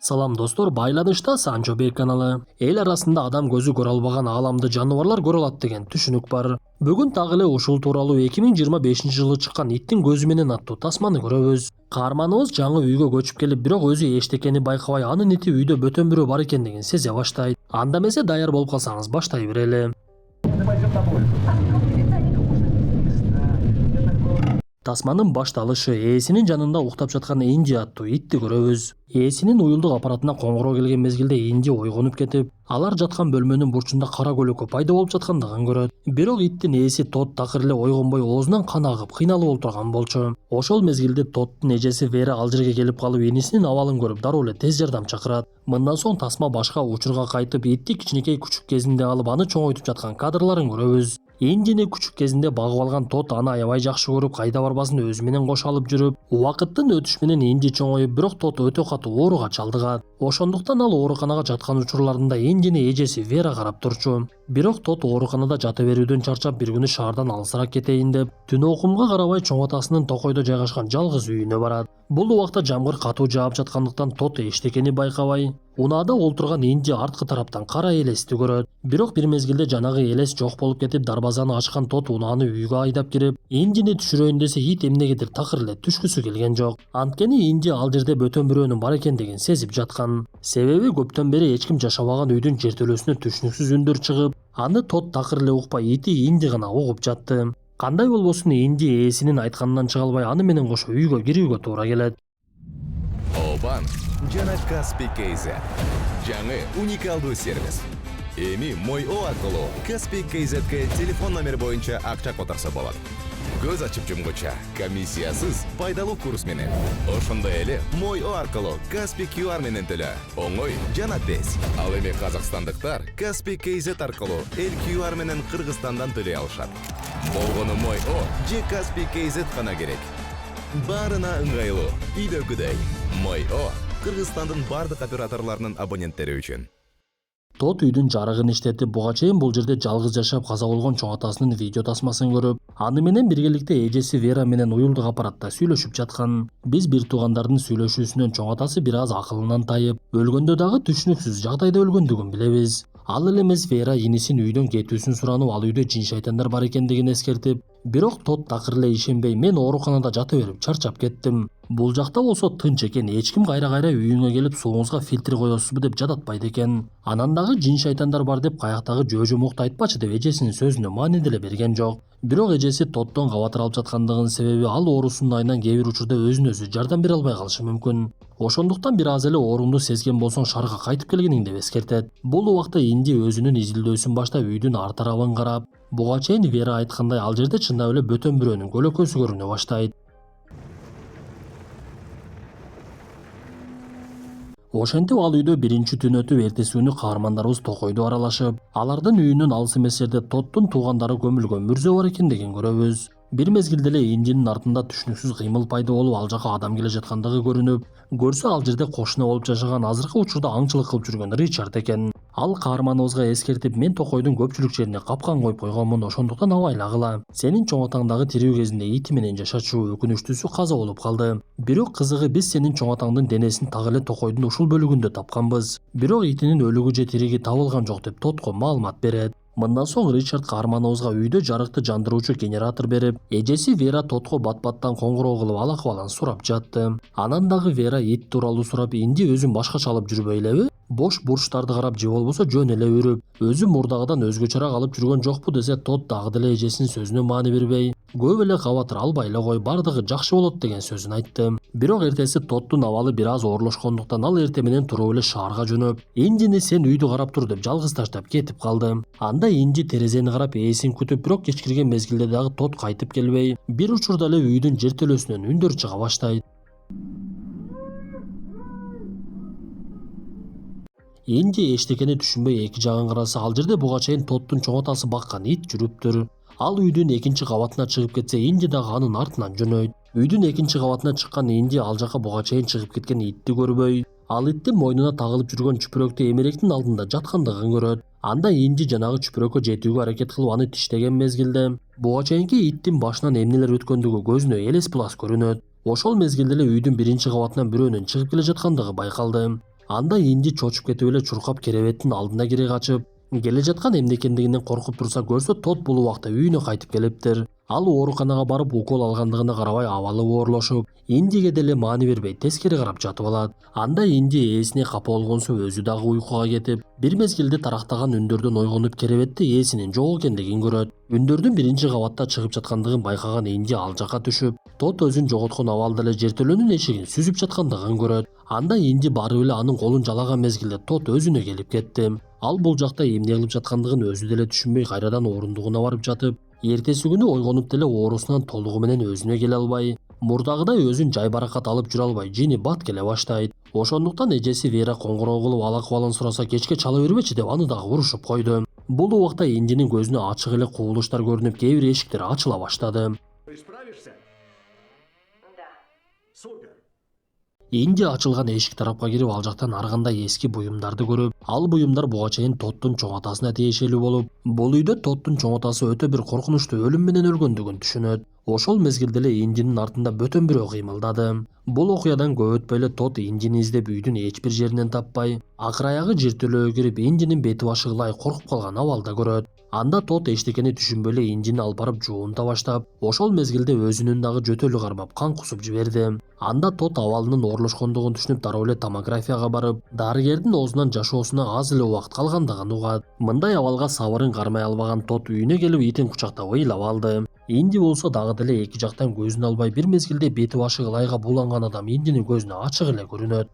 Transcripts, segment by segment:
Салам достор, байланышта Санчо Бей каналы. Эл арасында адам көзү көрө албаган ааламды жаныбарлар көрө алат деген түшүнүк бар. Бүгүн так эле ушул тууралуу 2025-жылы чыккан Иттин көзү менен аттуу тасманы көрөбүз. Каарманыбыз жаңы үйгө көчүп келип, бирок өзү эчтекени байкабай, анын ити үйдө бөтөн бирөө бар экендигин сезе баштайт. Анда эмесе даяр болуп калсаңыз баштай берели. Тасманын башталышы ээсинин жанында уктап жаткан Инди аттуу итти көрөбүз. Ээсинин уюлдук аппаратына коңгуроо келген мезгилде Инди ойгонуп кетип, алар жаткан бөлмөнүн бурчунда кара көлөкө пайда болуп жаткандыгын көрөт. Бирок иттин ээси Тод такыр эле ойгонбой оозунан кан агып кыйналып олтурган болчу. Ошол мезгилде Тоддун эжеси Вера ал жерге келип калып, энисинин абалын көрүп дароо эле тез жардам чакырат. Мындан соң тасма башка учурга кайтып, итти кичинекей күчүк кезинде алып, аны чоңойтуп жаткан кадрларын көрөбүз. Индини күчүк кезинде багып алган Тод аны аябай жакшы көрүп, кайда барбасын өзү менен кошо алып жүрүп, убакыттын өтүшү менен Инди чоңоюп, бирок Тод өтө катуу ооруга чалдыгат. Ошондуктан ал ооруканага жаткан учурларында Индини эжеси Вера карап турчу. Бирок Тод ооруканада жата берүүдөн чарчап, бир күнү шаардан алысыраак кетейин деп, түн окумга карабай чоң атасынын токойдо жайгашкан жалгыз үйүнө барат. Бул убакта жамгыр катуу жаап жаткандыктан Тод эчтекени байкабай, унаада олтурган Инди арткы тараптан кара элести көрөт. Бирок бир мезгилде жанагы элес жок болуп кетип, дарбазаны ачкан Тод унааны үйгө айдап кирип, Индини түшүрөйүн десе, ит эмнегедир такыр эле түшкүсү келген жок. Анткени Инди ал жерде бөтөн бирөөнүн бар экендигин сезип жаткан. Себеби көптөн бери эч ким жашабаган үйдүн жертөлөсүнө түшүнүксүз үндөр чыгып, аны Тод такыр эле укпай, ити Инди гана угуп жатты. Кандай болбосун, Инди ээсинин айтканынан чыга албай, аны менен кошо үйгө кирүүгө туура келет. Обан жана Каспий KZ жаңы уникалдуу сервис. Эми Мой О аркылуу Каспий KZ'ге телефон номер боюнча акча которсо болот. Көз ачып жумгуча комиссиясыз пайдалуу курс менен. Ошондой эле Мой О аркылуу Каспий QR менен төлө. Оңой жана тез. Ал эми казакстандыктар Каспий KZ аркылуу эл QR менен Кыргызстандан төлөй алышат. Болгону Мой О же Каспий KZ гана керек. Барына ыңгайлуу, үйдөгүдөй. Мой О Кыргызстандын бардык операторлорунун абоненттери үчүн. Тод үйдүн жарыгын иштетип, буга чейин бул жерде жалгыз жашап каза болгон чоң атасынын видео тасмасын көрүп, аны менен биргеликте эжеси Вера менен уюлдук аппаратта сүйлөшүп жаткан. Биз бир туугандардын сүйлөшүүсүнөн чоң атасы бир аз акылынан тайып, өлгөндө дагы түшүнүксүз жагдайда өлгөндүгүн билебиз. Ал эле эмес Вера инисин үйдөн кетүүсүн суранып, ал үйдө жин шайтандар бар экендигин эскертип, бирок Тод такыр эле ишенбей, мен ооруканада жата берип чарчап кеттим. Бул жакта болсо тынч экен, эч ким кайра-кайра үйүңө келип сууңузга фильтр коесузбу деп жадатпайт экен. Анан дагы жин шайтандар бар деп каяктагы жөө-жөмөктү айтпачы деп эжесинин сөзүнө маани деле берген жок. Бирок эжеси Тоддон кабатыр алып жаткандыгынын себеби ал оорусунун айынан кээ бир учурда өзүнө өзү жардам бере албай калышы мүмкүн. Ошондуктан бир аз эле ооруңду сезген болсоң шаарга кайтып келгениң деп эскертет. Бул убакта Инди өзүнүн изилдөөсүн баштап үйдүн ар тарабын карап, буга чейин Вера айткандай ал жерде чындап эле бөтөн бирөөнүн көлөкөсү көрүнө баштайт. Ошентип ал үйдө биринчи түн өтүп, эртеси күнү каармандарыбыз токойду аралашып, алардын үйүнүн алыс эмес жерде Тоддун туугандары көмүлгөн мүрзө бар экендигин көрөбүз. Бир мезгилде эле Индинин артында түшүнүксүз кыймыл пайда болуп, ал жака адам келе жаткандыгы көрүнүп, көрсө ал жерде кошуна болуп жашаган, азыркы учурда аңчылык кылып жүргөн Ричард экен. Ал каарманыбызга эскертип, мен токойдун көпчүлүк жерине капкан коюп койгонмун, ошондуктан абайлагыла. Сенин чоң атаң дагы тирүү кезинде ити менен жашачу, өкүнүчтүүсү каза болуп калды. Бирок кызыгы, биз сенин чоң атаңдын денесин так эле токойдун ушул бөлүгүндө тапканбыз. Бирок итинин өлүгү же тириги табылган жок деп Тодго маалымат берет. Мындан соң Ричард каарманыбызга үйдө жарыкты жандыруучу генератор берип, эжеси Вера Тодго бат-баттан коңгуроо кылып ал акыбалын сурап жатты. Анан дагы Вера ит тууралуу сурап, Инди өзүн башкача алып жүрбөй элеби? Бош бурчтарды карап же болбосо жөн эле үрүп, өзү мурдагыдан өзгөчөрөөк алып жүргөн жокпу десе, Тод дагы деле эжесинин сөзүнө маани бербей, көп эле кабатыр албай эле кой, бардыгы жакшы болот деген сөзүн айтты. Бирок эртеси Тоддун абалы бир аз оорлошкондуктан ал эртең менен туруп эле шаарга жөнөп, Индини сен үйдү карап тур деп жалгыз таштап кетип калды. Анда Инди терезени карап ээсин күтүп, бирок кечкирген мезгилде дагы Тод кайтып келбей, бир учурда эле үйдүн жертөлөсүнөн үндөр чыга баштайт. Инди эчтекени түшүнбөй эки жагын караса, ал жерде буга чейин Тоддун чоң атасы баккан ит жүрүптүр. Ал үйдүн экинчи кабатына чыгып кетсе, Инди дагы анын артынан жөнөйт. Үйдүн экинчи кабатына чыккан Инди ал жака буга чейин чыгып кеткен итти көрбөй, ал иттин мойнуна тагылып жүргөн чүпүрөктү эмеректин алдында жаткандыгын көрөт. Анда Инди жанагы чүпүрөккө жетүүгө аракет кылып аны тиштеген мезгилде, буга чейинки иттин башынан эмнелер өткөндүгү көзүнө элес булас көрүнөт. Ошол мезгилде эле үйдүн биринчи кабатынан бирөөнүн чыгып келе жаткандыгы байкалды. Анда Инди чочуп кетип эле чуркап керебеттин алдына кире качып, келе жаткан эмне экендигинен коркуп турса көрсө Тот бул убакта үйүнө кайтып келиптир. Ал ооруканага барып укол алгандыгына карабай абалы оорлошуп, Индиге деле маани бербей тескери карап жатып алат. Анда Инди ээсине капа болгонсу өзү дагы уйкуга кетип, бир мезгилде тарактаган үндөрдөн ойгонуп керебетте ээсинин жок экендигин көрөт. Үндөрдүн биринчи кабатта чыгып жаткандыгын байкаган Инди ал жака түшүп, Тот өзүн жоготкон абалда эле жертөлөнүн эшигин сүзүп жаткандыгын көрөт. Анда Инди барып эле анын колун жалаган мезгилде Тот өзүнө келип кетти. Ал бул жакта эмне кылып жаткандыгын өзү деле түшүнбөй кайрадан орундугуна барып жатып, эртеси күнү ойгонуп деле оорусунан толугу менен өзүнө келе албай, мурдагыдай өзүн жай баракат алып жүрө албай жини бат келе баштайт. Ошондуктан эжеси Вера коңгуроо кылып ал акыбалын сураса кечке чала бербечи деп аны дагы урушуп койду. Бул убакта Индинин көзүнө ачык эле кубулуштар көрүнүп, кээ бир эшиктер ачыла баштады. Ты справишься? Да. Супер. Инди ачылган эшик тарапка кирип ал жактан ар кандай эски буюмдарды көрүп, ал буюмдар буга чейин Тоттун чоң атасына тиешелүү болуп, бул үйдө Тоттун чоң атасы өтө бир коркунучтуу өлүм менен өлгөндүгүн түшүнөт. Ошол мезгилде эле Индинин артында бөтөн бирөө кыймылдады. Бул окуядан көп өтпөй эле Тот Индини издеп үйдүн эч бир жеринен таппай, акыр аягы жертөлөгө кирип Индинин бети башы ылай коркуп калган абалда көрөт. Анда Тот эчтекени түшүнбөй эле Индини алып барып жуунта баштап, ошол мезгилде өзүнүн дагы жөтөлү кармап кан кусуп жиберди. Анда Тот абалынын оорлошкондугун түшүнүп дароо эле томографияга барып, дарыгердин оозунан жашоосуна аз эле убакыт калгандыгын угат. Мындай абалга сабырын кармай албаган Тот үйүнө келип итин кучактап ыйлап алды. Инди болсо дагы деле эки жактан көзүн албай, бир мезгилде бети башы ылайга буланган адам Индинин көзүнө ачык эле көрүнөт.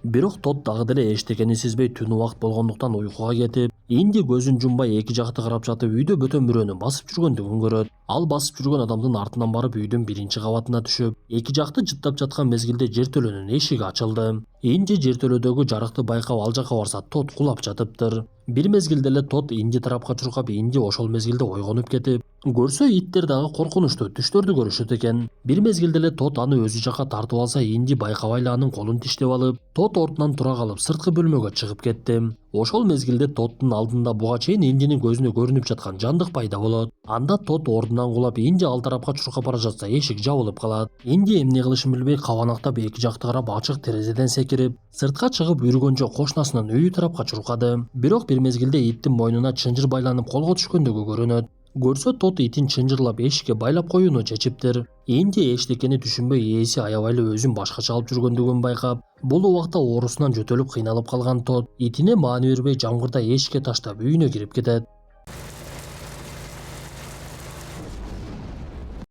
Бирок Тот дагы деле эчтекени сезбей түн убакыт болгондуктан уйкуга кетип, Инди көзүн жумбай эки жакты карап жатып үйдө бөтөн бирөөнүн басып жүргөндүгүн көрөт. Ал басып жүргөн адамдын артынан барып үйдүн биринчи кабатына түшүп, эки жакты жыттап жаткан мезгилде жертөлөнүн эшиги ачылды. Инди жертөлөдөгү жарыкты байкап ал жака барса Тот кулап жатыптыр. Бир мезгилде эле Тот Инди тарапка чуркап, Инди ошол мезгилде ойгонуп кетип, көрсө иттер дагы коркунучтуу түштөрдү көрүшөт экен. Бир мезгилде эле Тот аны өзү жака тартып алса, Инди байкабай эле анын колун тиштеп алып, Тот ордунан тура калып сырткы бөлмөгө чыгып кетти. Ошол мезгилде Тоттун алдында буга чейин Индинин көзүнө көрүнүп жаткан жандык пайда болот. Анда Тот ордунан кулап, Инди ал тарапка чуркап бара жатса эшик жабылып калат. Инди эмне кылышын билбей кабанактап эки жакты карап ачык терезеден секирип, сыртка чыгып үргөнчө кошунасынын үйү тарапка чуркады. Бирок бир мезгилде иттин мойнуна чынжыр байланып колго түшкөндүгү көрүнөт. Көрсө Тот итин чынжырлап эшикке байлап коюуну чечиптир. Инди эчтекени түшүнбөй ээси аябай эле өзүн башкача алып жүргөндүгүн байкап, бул убакта оорусунан жөтөлүп кыйналып калган Тот итине маани бербей жамгырда эшикке таштап үйүнө кирип кетет.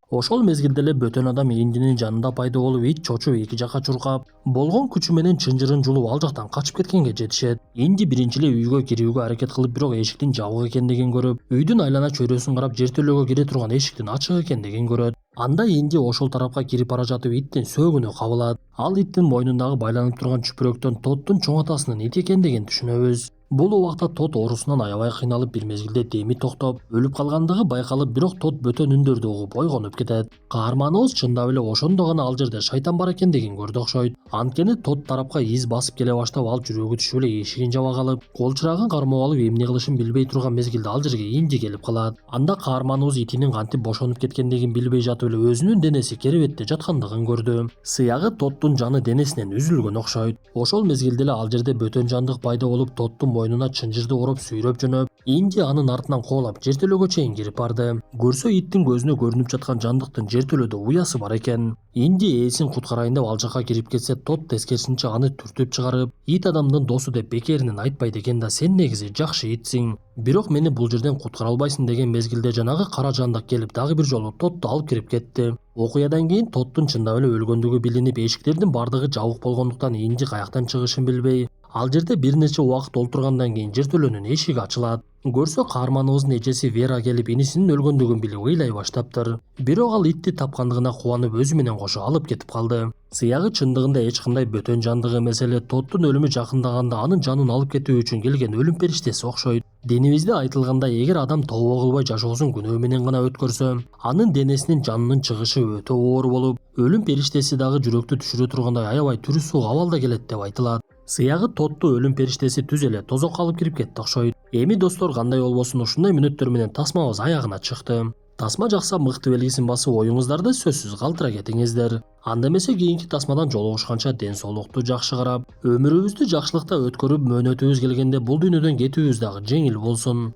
Ошол мезгилде эле бөтөн адам Индинин жанында пайда болуп, ит чочуп эки жака чуркап, болгон күчү менен чынжырын жулуп ал жактан качып кеткенге жетишет. Инди биринчи эле үйгө кирүүгө аракет кылып, бирок эшиктин жабык экендигин көрүп, үйдүн айлана чөйрөсүн карап, жертөлөгө кире турган эшиктин ачык экендигин көрөт. Анда Инди ошол тарапка кирип бара жатып иттин сөөгүнү кабылат. Ал иттин мойнундагы байланып турган чүпүрөктөн Тоттун чоң атасынын ити экендигин түшүнөбүз. Бул убакта Тот оорусунан аябай кыйналып, бир мезгилде деми токтоп, өлүп калгандыгы байкалып, бирок Тот бөтөн үндөрдү угуп ойгонуп кетет. Каарманыбыз чындап эле ошондо гана ал жерде шайтан бар экендигин көрдү окшойт. Анткени Тот тарапка из басып келе баштап, ал жүрөгү түшүп эле эшигин жаба калып, кол чырагын кармап алып, эмне кылышын билбей турган мезгилде ал жерге Инди келип калат. Анда каарманыбыз итинин кантип бошонуп кеткендигин билбей жатып эле өзүнүн денеси керебетте жаткандыгын көрдү. Сыягы Тоттун жаны денесинен үзүлгөн окшойт. Ошол мезгилде эле ал жерде бөтөн жандык пайда болуп, Тоттун мойнуна чынжырды уруп сүйрөп жөнөп, Инди анын артынан коолап жертөлөгө чейин кирип барды. Көрсө иттин көзүнө көрүнүп жаткан жандыктын жертөлөдө уясы бар экен. Инди ээсин куткарайын деп ал жака кирип кетсе, Тот тескерисинче аны түртүп чыгарып, ит адамдын досу деп бекеринен айтпайт экен да, сен негизи жакшы итсиң. Бирок мени бул жерден куткара албайсың деген мезгилде жанагы кара жандык келип дагы бир жолу Тотту алып кирип кетти. Окуядан кийин Тоттун чындап эле өлгөндүгү билинип, эшиктердин бардыгы жабык болгондуктан Инди каяктан чыгышын билбей, ал жерде бир нече убакыт олтургандан кийин жертөлөнүн эшиги ачылат. Көрсө каарманыбыздын эжеси Вера келип инисинин өлгөндүгүн билип ыйлай баштаптыр. Бирок ал итти тапкандыгына кубанып өзү менен кошо алып кетип калды. Сыягы чындыгында эч кандай бөтөн жандык эмес эле, Тоттун өлүмү жакындаганда анын жанын алып кетүү үчүн келген өлүм периштеси окшойт. Динибизде айтылгандай, эгер адам тобо кылбай жашоосун күнөө менен гана өткөрсө, анын денесинин жанынын чыгышы өтө оор болуп, өлүм периштеси дагы жүрөктү түшүрө тургандай аябай түрү суук абалда келет деп айтылат. Сыягы Тотту өлүм периштеси түз эле тозокко алып кирип кетти окшойт. Эми достор, кандай болбосун, ушундай мүнөттөр менен тасмабыз аягына чыкты. Тасма жақса мыкты белгисин басып оюңуздарды сөзсүз калтыра кетиңиздер. Анда эмесе кийинки тасмадан жолугушканча ден соолукту жакшы карап, өмүрүбүздү жакшылыкта өткөрүп мөөнөтүбүз келгенде бул дүйнөдөн кетүүбүз дагы жеңил болсун.